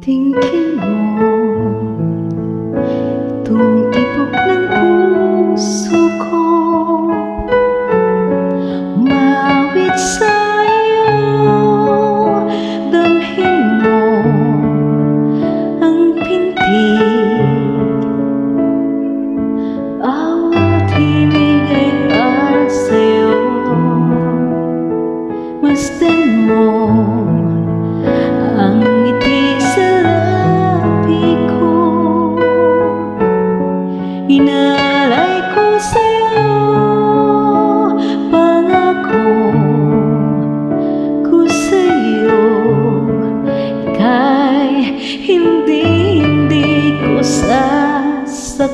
Tingin mo, itong tibok ng puso ko, umawit sa'yo. Damhin mo ang pintig, bawat himig ay para sa'yo. Masdan mo ang ngiti sa labi ko, inalay ko sa'yo, pangako ko sa'yo, ika'y hindi ko sasaktan.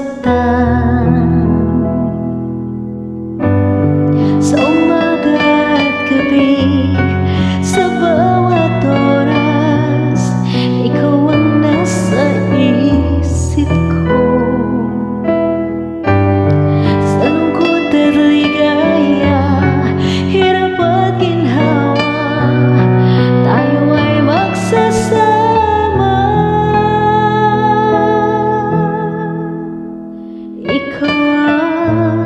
Sa umaga at gabi, sa bawat oras, ikaw ang nasa isip ko. Sa lungkot at ligaya, hirap at ginhawa, tayo ay magsasama. Ikaw ang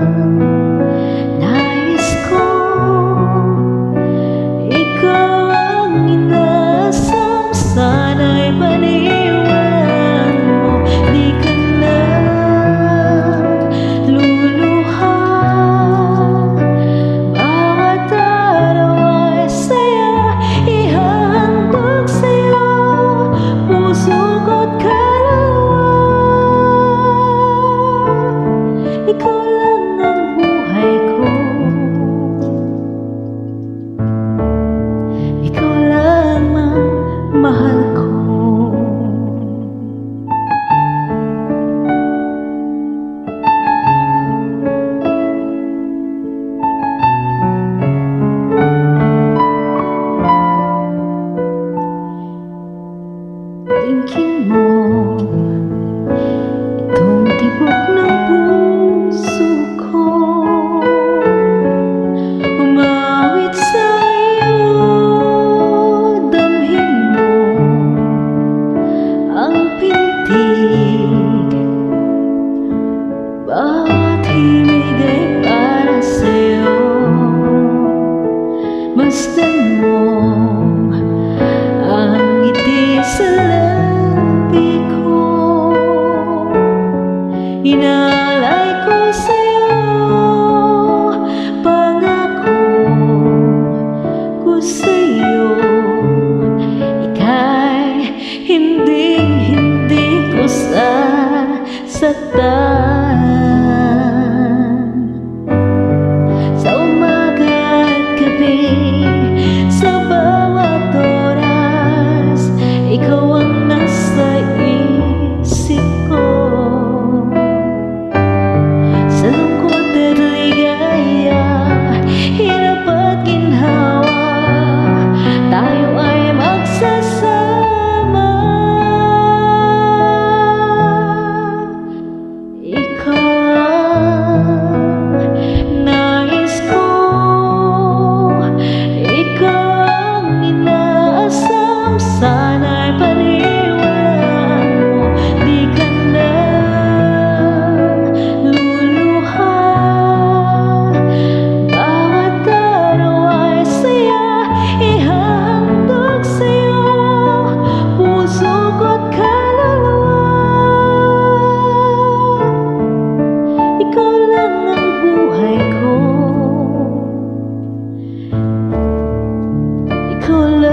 nais ko, ikaw ang inasam, sana'y paniwalaan mo. Di ka na luluha, bawat araw ay saya, ihahandog sa'yo, puso ko't kaluluwa. Ikaw lang ang buhay ko, ikaw lang ang mahal ko. Tingin mo, itong tibok ng puso ko, umawit sa'yo. Damhin mo ang pintig, bawat himig ay para sa'yo. Masdan mo ang ngiti sa labi ko, inalay ko sa'yo, pangako ko sa'yo, ika'y hindi ko sasaktan. Sa umaga at gabi, sa bawat oras, ikaw ang nasa isip ko. Sa lungkot at ligaya, hirap at ginhawa, tayo ay magsasama. Ikaw ang nais ko, ikaw ang inaasam, sana'y paniwalaan mo. Di ka na luluha, bawat araw ay saya, ihahandog sa'yo, puso ko't kaluluwa. Ikaw lang ang buhay ko, ikaw lang